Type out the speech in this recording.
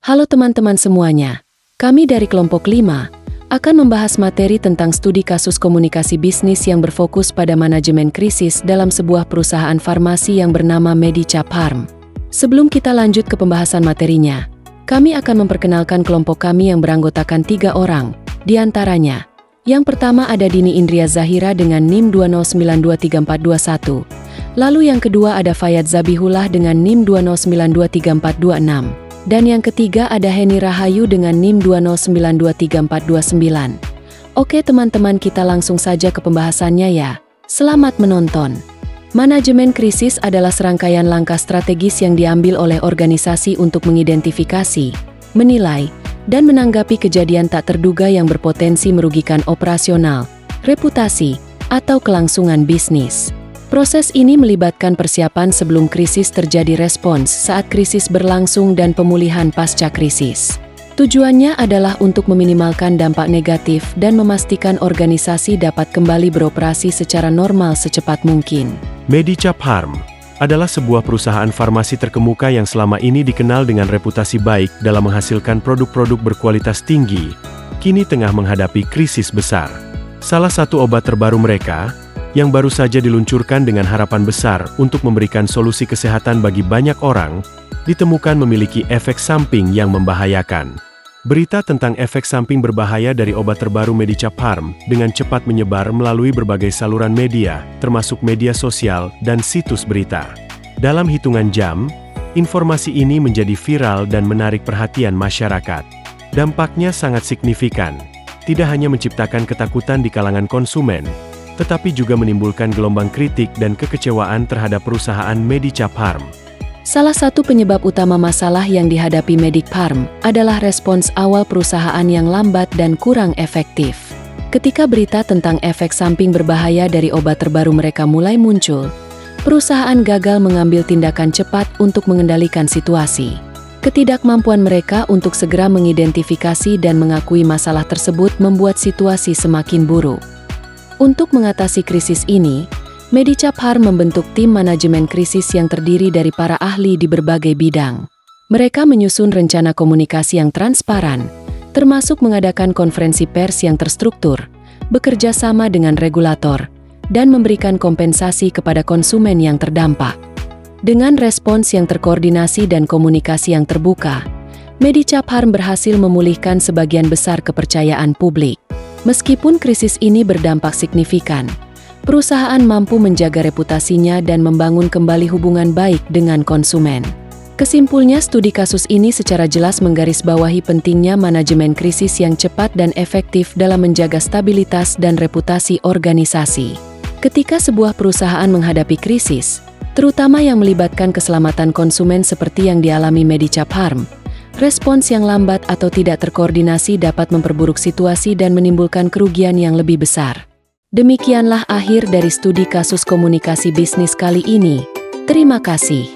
Halo teman-teman semuanya, kami dari kelompok 5 akan membahas materi tentang studi kasus komunikasi bisnis yang berfokus pada manajemen krisis dalam sebuah perusahaan farmasi yang bernama Medicap Pharm. Sebelum kita lanjut ke pembahasan materinya, kami akan memperkenalkan kelompok kami yang beranggotakan 3 orang, di antaranya. Yang pertama ada Dini Indria Zahira dengan NIM 2092341. Lalu yang kedua ada Fayad Zabihullah dengan NIM 2092346. Dan yang ketiga ada Heni Rahayu dengan NIM 2092349. Oke teman-teman, kita langsung saja ke pembahasannya ya. Selamat menonton. Manajemen krisis adalah serangkaian langkah strategis yang diambil oleh organisasi untuk mengidentifikasi, menilai, dan menanggapi kejadian tak terduga yang berpotensi merugikan operasional, reputasi, atau kelangsungan bisnis. Proses ini melibatkan persiapan sebelum krisis terjadi, respons saat krisis berlangsung, dan pemulihan pasca krisis. Tujuannya adalah untuk meminimalkan dampak negatif dan memastikan organisasi dapat kembali beroperasi secara normal secepat mungkin. Medicap Pharm adalah sebuah perusahaan farmasi terkemuka yang selama ini dikenal dengan reputasi baik dalam menghasilkan produk-produk berkualitas tinggi, kini tengah menghadapi krisis besar. Salah satu obat terbaru mereka, yang baru saja diluncurkan dengan harapan besar untuk memberikan solusi kesehatan bagi banyak orang, ditemukan memiliki efek samping yang membahayakan. Berita tentang efek samping berbahaya dari obat terbaru Medicap Pharm dengan cepat menyebar melalui berbagai saluran media, termasuk media sosial dan situs berita. Dalam hitungan jam, informasi ini menjadi viral dan menarik perhatian masyarakat. Dampaknya sangat signifikan, tidak hanya menciptakan ketakutan di kalangan konsumen, tetapi juga menimbulkan gelombang kritik dan kekecewaan terhadap perusahaan Medicap Pharm. Salah satu penyebab utama masalah yang dihadapi Medicap Pharm adalah respons awal perusahaan yang lambat dan kurang efektif. Ketika berita tentang efek samping berbahaya dari obat terbaru mereka mulai muncul, perusahaan gagal mengambil tindakan cepat untuk mengendalikan situasi. Ketidakmampuan mereka untuk segera mengidentifikasi dan mengakui masalah tersebut membuat situasi semakin buruk. Untuk mengatasi krisis ini, Medicap Pharm membentuk tim manajemen krisis yang terdiri dari para ahli di berbagai bidang. Mereka menyusun rencana komunikasi yang transparan, termasuk mengadakan konferensi pers yang terstruktur, bekerja sama dengan regulator, dan memberikan kompensasi kepada konsumen yang terdampak. Dengan respons yang terkoordinasi dan komunikasi yang terbuka, Medicap Pharm berhasil memulihkan sebagian besar kepercayaan publik. Meskipun krisis ini berdampak signifikan, perusahaan mampu menjaga reputasinya dan membangun kembali hubungan baik dengan konsumen. Kesimpulannya, studi kasus ini secara jelas menggarisbawahi pentingnya manajemen krisis yang cepat dan efektif dalam menjaga stabilitas dan reputasi organisasi. Ketika sebuah perusahaan menghadapi krisis, terutama yang melibatkan keselamatan konsumen seperti yang dialami Medicap Pharm, respons yang lambat atau tidak terkoordinasi dapat memperburuk situasi dan menimbulkan kerugian yang lebih besar. Demikianlah akhir dari studi kasus komunikasi bisnis kali ini. Terima kasih.